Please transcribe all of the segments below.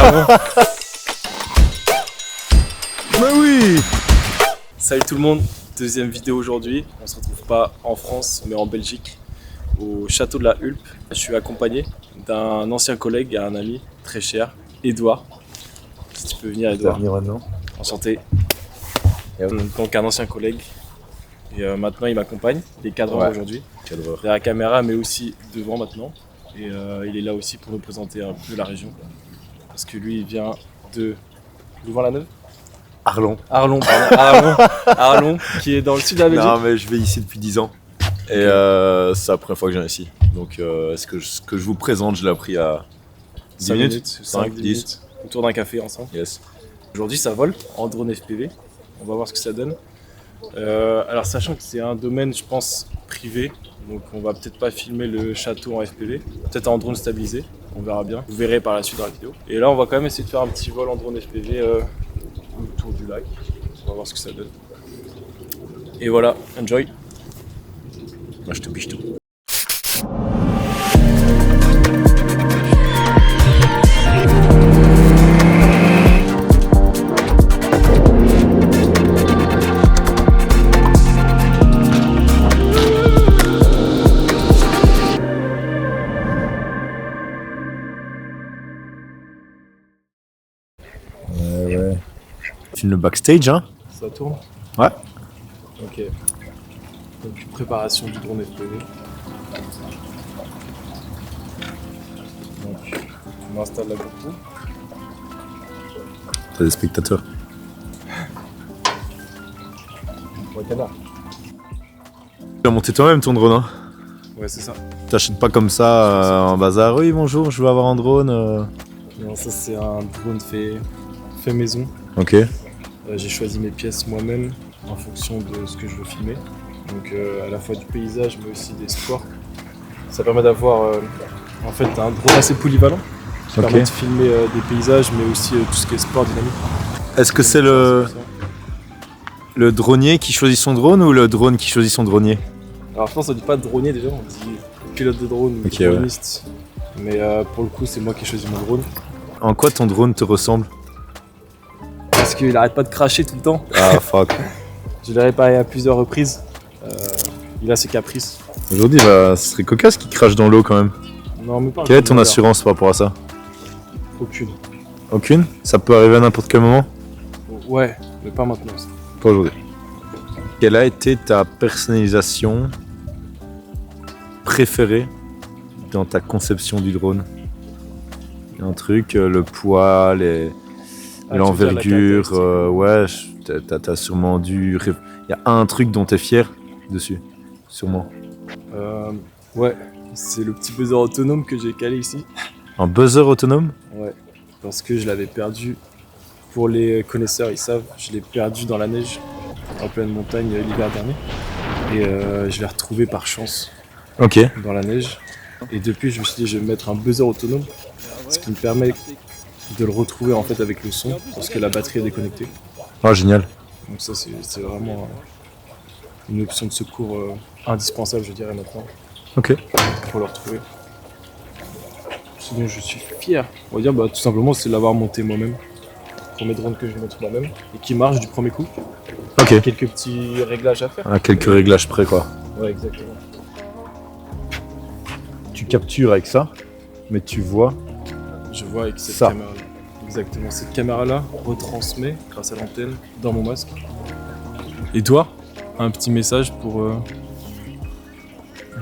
avant. Mais oui. Salut tout le monde, deuxième vidéo aujourd'hui. On se retrouve pas en France mais en Belgique, au château de la Hulpe. Je suis accompagné d'un ancien collègue et un ami très cher, Edouard. Si tu peux venir, Edouard. Venir maintenant. Enchanté. Donc un ancien collègue. Et maintenant il m'accompagne, il est cadreur aujourd'hui. Cadreur. Derrière la caméra mais aussi devant maintenant. Et il est là aussi pour nous présenter un peu la région. Parce que lui il vient de Louvain-la-Neuve. Arlon. Arlon, pardon. Arlon, qui est dans le sud de la Belgique. Non mais je vais ici depuis 10 ans. Et c'est la première fois que je viens ici. Donc ce que je vous présente, je l'ai appris à 10 5 minutes, minutes, 5, 10 10. minutes, autour d'un café ensemble. Yes. Aujourd'hui ça vole en drone FPV, on va voir ce que ça donne. Alors sachant que c'est un domaine je pense privé, donc on va peut-être pas filmer le château en FPV, peut-être en drone stabilisé, on verra bien. Vous verrez par la suite dans la vidéo. Et là on va quand même essayer de faire un petit vol en drone FPV autour du lac, on va voir ce que ça donne. Et voilà, enjoy. Moi je te biche tout. Ouais. Filme le backstage, hein? Ça tourne? Ouais. Ok. Donc préparation du drone FPV. Donc on installe la GoPro. T'as des spectateurs. Pour être là. Tu l'as monté toi-même ton drone, hein? Ouais c'est ça. T'achètes pas comme ça en bazar. Oui bonjour, je veux avoir un drone. Non ça c'est un drone fait maison. Ok. J'ai choisi mes pièces moi-même en fonction de ce que je veux filmer. Donc à la fois du paysage mais aussi des sports. Ça permet d'avoir en fait un drone assez polyvalent. Ça permet de filmer des paysages mais aussi tout ce qui est sport dynamique. Est-ce que c'est le dronier qui choisit son drone ou le drone qui choisit son dronier? Alors je pense qu'on dit pas dronier déjà, on dit pilote de drone ou Ok, ouais. droniste. Mais pour le coup c'est moi qui ai choisi mon drone. En quoi ton drone te ressemble? Parce qu'il arrête pas de cracher tout le temps. Ah fuck. Je l'ai réparé à plusieurs reprises. Il a ses caprices. Aujourd'hui, ce serait cocasse qui crache dans l'eau quand même. Non mais pas. Quelle est ton assurance par rapport à ça? Aucune. Aucune? Ça peut arriver à n'importe quel moment? Ouais, mais pas maintenant. Pas aujourd'hui. Quelle a été ta personnalisation préférée dans ta conception du drone? Un truc, le poids, l'envergure, ouais, t'as sûrement dû... Il y a un truc dont t'es fier dessus, sûrement. Ouais, c'est le petit buzzer autonome que j'ai calé ici. Un buzzer autonome? Ouais, parce que je l'avais perdu. Pour les connaisseurs, ils savent, je l'ai perdu dans la neige, en pleine montagne l'hiver dernier. Et je l'ai retrouvé par chance Ok. dans la neige. Et depuis, je me suis dit, je vais mettre un buzzer autonome, ce qui me permet de le retrouver en fait avec le son, parce que la batterie est déconnectée. Ah, génial. Donc ça, c'est vraiment une option de secours indispensable, je dirais maintenant, Ok. pour le retrouver. Ce dont je suis fier, on va dire, tout simplement, c'est de l'avoir monté moi-même. Premier drone que je vais mettre moi-même et qui marche du premier coup. Ok. Quelques petits réglages à faire. À quelques réglages près, quoi. Ouais, exactement. Tu captures avec ça, mais tu vois... Je vois avec cette Ça. caméra-là. Exactement, cette caméra-là retransmet grâce à l'antenne dans mon masque. Et toi, un petit message pour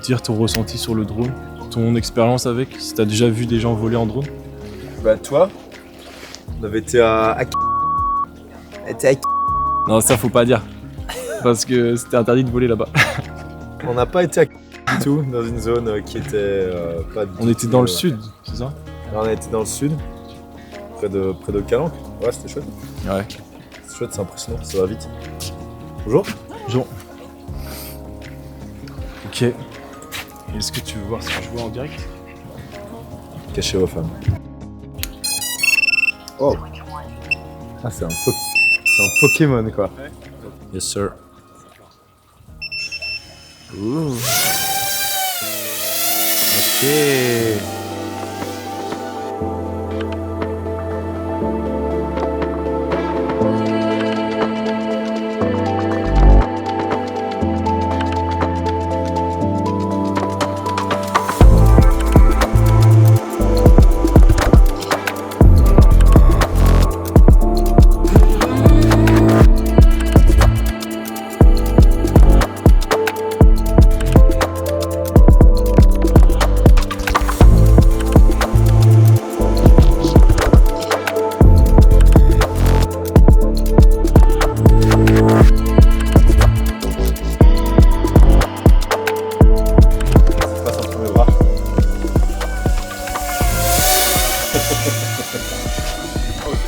dire ton ressenti sur le drone, ton expérience avec, si t'as déjà vu des gens voler en drone. Bah toi, on avait été à... Non, ça faut pas dire, parce que c'était interdit de voler là-bas. On n'a pas été à du tout, dans une zone qui était pas du On était dans le sud, c'est ça? Là, on était dans le sud, près de Calanque. Ouais, c'était chouette. Ouais. C'est chouette, c'est impressionnant, ça va vite. Bonjour. Bonjour. Ok. Est-ce que tu veux voir ce que je vois en direct? Cachez vos femmes. Oh. Ah, c'est un Pokémon, quoi. Ouais. Yes, sir. Ouh. Ok.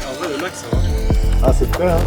En vrai, le lac, ça va. Ah, c'est prêt, hein?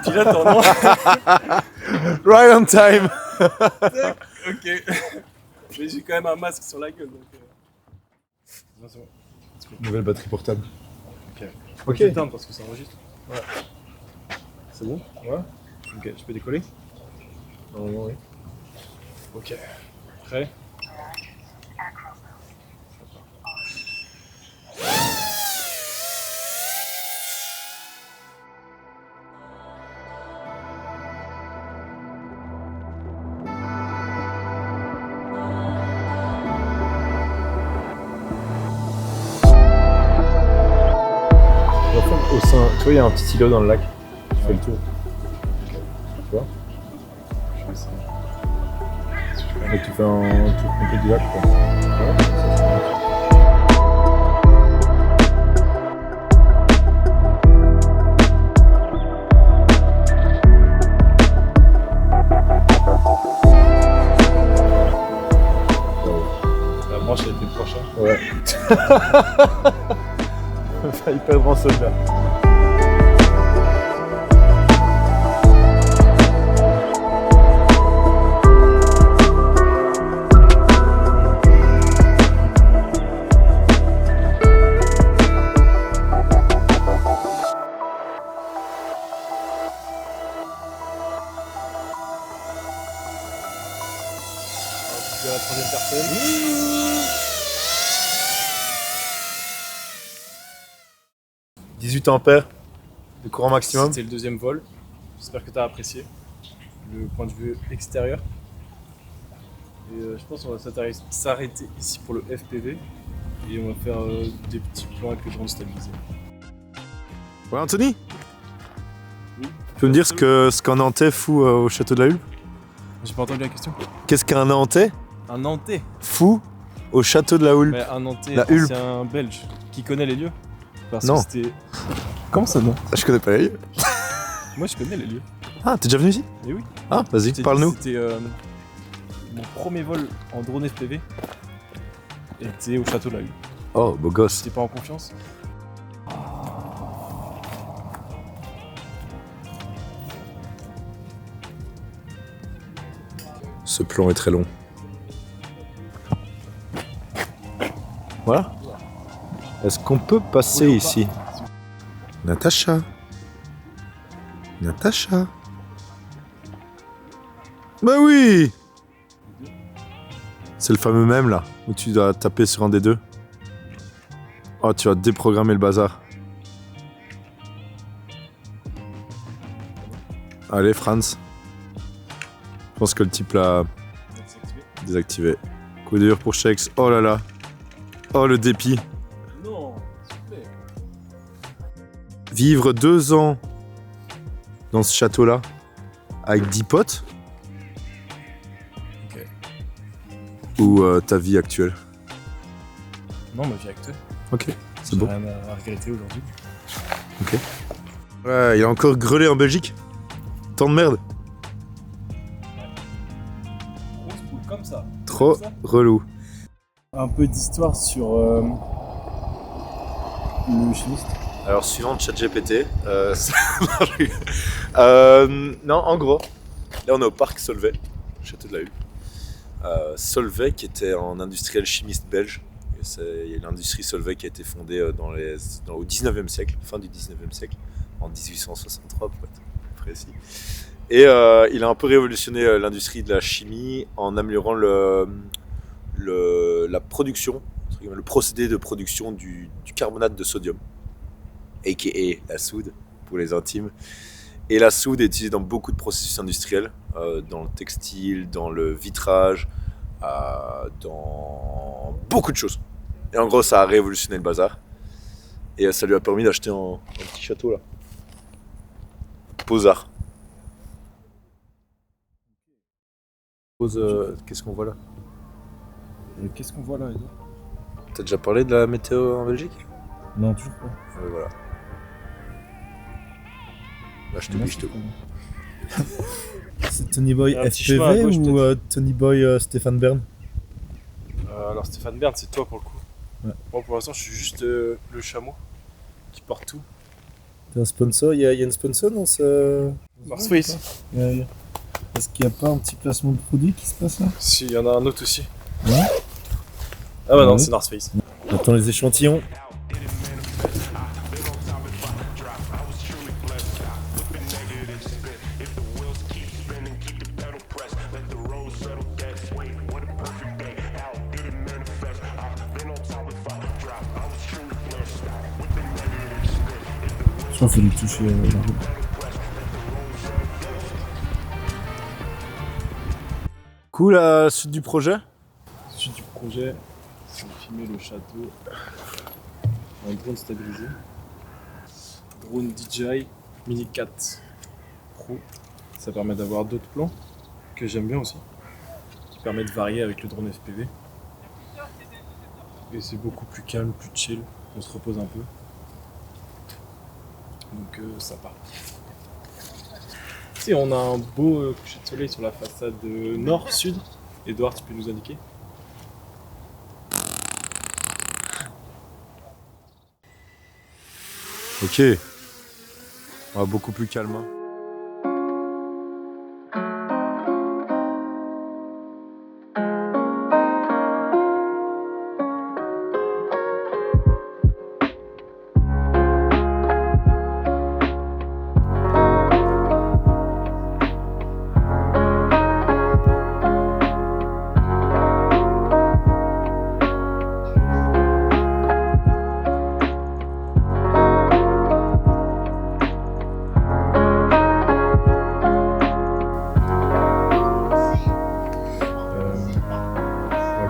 Pilote en nom. Right on time. Ok. Mais j'ai quand même un masque sur la gueule donc. Non, c'est bon. Nouvelle batterie portable. Ok. Ok. Je vais éteindre parce que ça enregistre. Ouais. C'est bon? Ouais. Ok, je peux décoller? Normalement, oui. Ok. Prêt? Au sein, tu vois, il y a un petit îlot dans le lac. Tu fais le tour. Tu vois? Je vais essayer. Et tu fais un tour complet du lac, quoi. La branche elle était proche. Hein. Ouais. On a failli perdre en soldat. De la troisième personne. 18 ampères de courant maximum. C'était le deuxième vol. J'espère que tu as apprécié le point de vue extérieur. Et je pense qu'on va s'arrêter ici pour le FPV. Et on va faire des petits plans avec le drone stabilisé. Ouais, Anthony, Oui. tu peux me dire ce qu'un Nantais fout au château de la Hulpe? J'ai pas entendu la question. Qu'est-ce qu'un Nantais Un Nantais. fout au château de la Hulpe? Mais un Nantais, La Hulpe. c'est un Belge qui connaît les lieux. Parce Non. que c'était. Comment ça non? Je connais pas les lieux. Moi je connais les lieux. Ah, t'es déjà venu ici? Et oui. Ah, vas-y, C'était- parle-nous. C'était mon premier vol en drone FPV. Était au château de la Hulpe. Oh, beau gosse. J'étais pas en confiance. Ce plan est très long. Voilà. Est-ce qu'on peut passer Oui, ou ici? Natacha. Natacha. Bah oui! C'est le fameux même là, où tu dois taper sur un des deux. Oh, tu vas déprogrammer le bazar. Allez, Franz. Je pense que le type l'a désactivé. Coup dur pour Shex. Oh là là. Oh le dépit. Non, s'il te plaît. Vivre 2 ans dans ce château-là avec 10 potes Ok. ou ta vie actuelle? Non, ma vie actuelle. Ok, c'est J'ai bon. rien à regretter aujourd'hui. Ok. Ouais, il a encore grelé en Belgique. Tant de merde. Grosse poule comme ça. Trop Comme ça. relou. Un peu d'histoire sur le chimiste. Alors, suivant ChatGPT, non, en gros, là on est au parc Solvay, château de la Hulle. Solvay qui était un industriel chimiste belge. Il y a l'industrie Solvay qui a été fondée au 19e siècle, fin du 19e siècle, en 1863 pour être précis. Et il a un peu révolutionné l'industrie de la chimie en améliorant la production, le procédé de production du carbonate de sodium, a.k.a. la soude pour les intimes. Et la soude est utilisée dans beaucoup de processus industriels, dans le textile, dans le vitrage, dans beaucoup de choses. Et en gros, ça a révolutionné le bazar. Et ça lui a permis d'acheter un petit château là. Beaux-Arts. Qu'est-ce qu'on voit là? Qu'est-ce qu'on voit là, Edouard? T'as déjà parlé de la météo en Belgique? Non, toujours pas. Voilà. Là, je te dis, je te C'est Tony Boy Un petit chemin à FPV gauche, ou Tony Boy Stéphane Bern? Alors Stéphane Bern, c'est toi pour le coup. Ouais. Moi pour l'instant je suis juste le chameau qui porte tout. T'es un sponsor? Il y a une sponsor dans ce. North Face. Est-ce qu'il n'y a pas un petit placement de produit qui se passe là? Si, il y en a un autre aussi. Ouais. Ah bah non, Ouais. c'est North Face. Attends les échantillons. Je crois qu'il faut lui toucher la roue. Cool, la suite du projet? Suite du projet, c'est de filmer le château en drone stabilisé. Drone DJI Mini 4 Pro. Ça permet d'avoir d'autres plans que j'aime bien aussi, qui permet de varier avec le drone FPV. Et c'est beaucoup plus calme, plus chill, on se repose un peu. Donc ça part. Si on a un beau coucher de soleil sur la façade nord-sud. Edouard, tu peux nous indiquer? Ok. Ouais, beaucoup plus calme. Hein.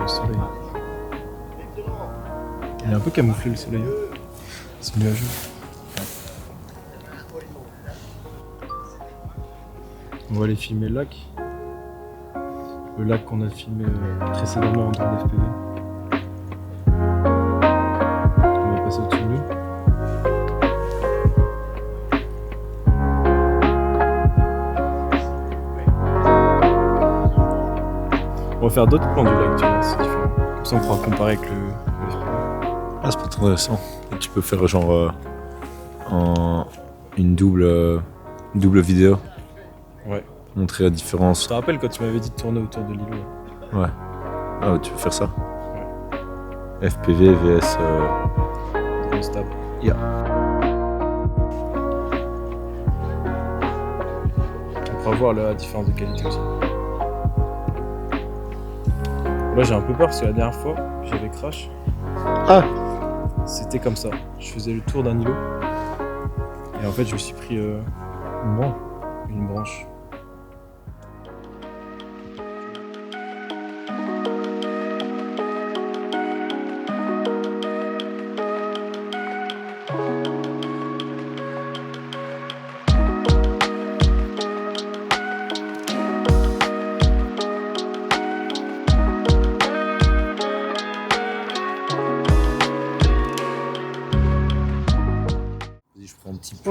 Le soleil. Il est un peu camouflé le soleil. C'est nuageux. On va aller filmer le lac. Le lac qu'on a filmé précédemment en drone FPV. On va passer au-dessus de nous. On va faire d'autres plans du lac, tu vois, c'est différent. Comme ça on pourra comparer avec le FPV. Ah, c'est pas trop intéressant. Et tu peux faire genre une double vidéo. Ouais. Montrer la différence. Je te rappelle quand tu m'avais dit de tourner autour de l'îlot. Là. Ouais. Ah ouais, tu veux faire ça? Ouais. FPV vs. Drone stab. Yeah. On pourra voir la différence de qualité aussi. Là j'ai un peu peur parce que la dernière fois j'avais crash. Ah. C'était comme ça. Je faisais le tour d'un îlot. Et en fait je me suis pris une branche.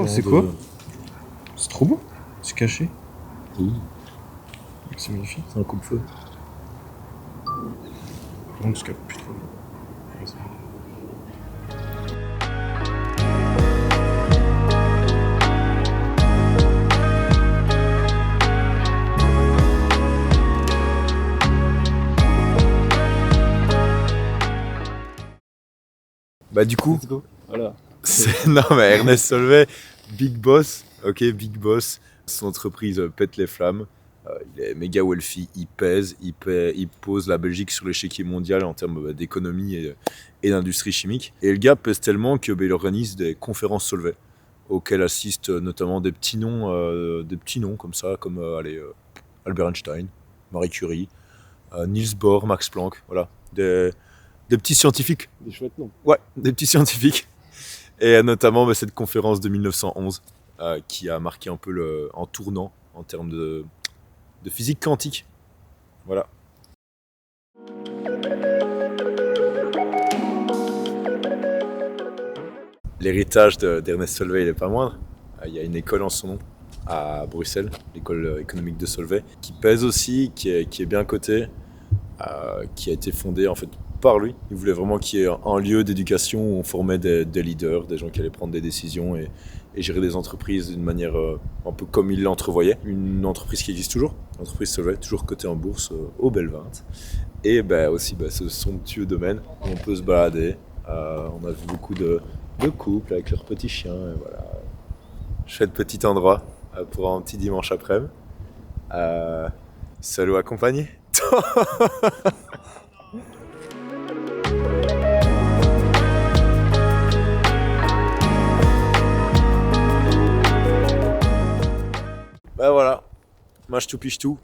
différent c'est de- quoi? C'est trop beau. C'est caché. Oui, C'est magnifique. c'est un coupe-feu. Non, je capte plus trop. Bah du coup, Let's go. Voilà. non mais Ernest Solvay, Big Boss, ok, Big Boss, son entreprise pète les flammes, il est méga wealthy, il pèse, il pose la Belgique sur l'échiquier mondial en termes d'économie et d'industrie chimique. Et le gars pèse tellement que il organise des conférences Solvay, auxquelles assistent notamment des petits noms comme ça, comme Albert Einstein, Marie Curie, Niels Bohr, Max Planck, voilà, des petits scientifiques. Des chouettes noms. Ouais, des petits scientifiques. Et notamment cette conférence de 1911 qui a marqué un peu en tournant en termes de physique quantique. Voilà. L'héritage d'Ernest Solvay, il n'est pas moindre. Il y a une école en son nom à Bruxelles, l'école économique de Solvay, qui pèse aussi, qui est bien cotée, qui a été fondée en fait par lui. Il voulait vraiment qu'il y ait un lieu d'éducation où on formait des leaders, des gens qui allaient prendre des décisions et gérer des entreprises d'une manière un peu comme il l'entrevoyait. Une entreprise qui existe toujours, l'entreprise Solvay, toujours cotée en bourse au Belvinte. Et aussi ce somptueux domaine où on peut se balader. On a vu beaucoup de couples avec leurs petits chiens. Et voilà. Chouette petit endroit pour un petit dimanche après-midi. Seul ou accompagné. Voilà, moi je tout piche tout.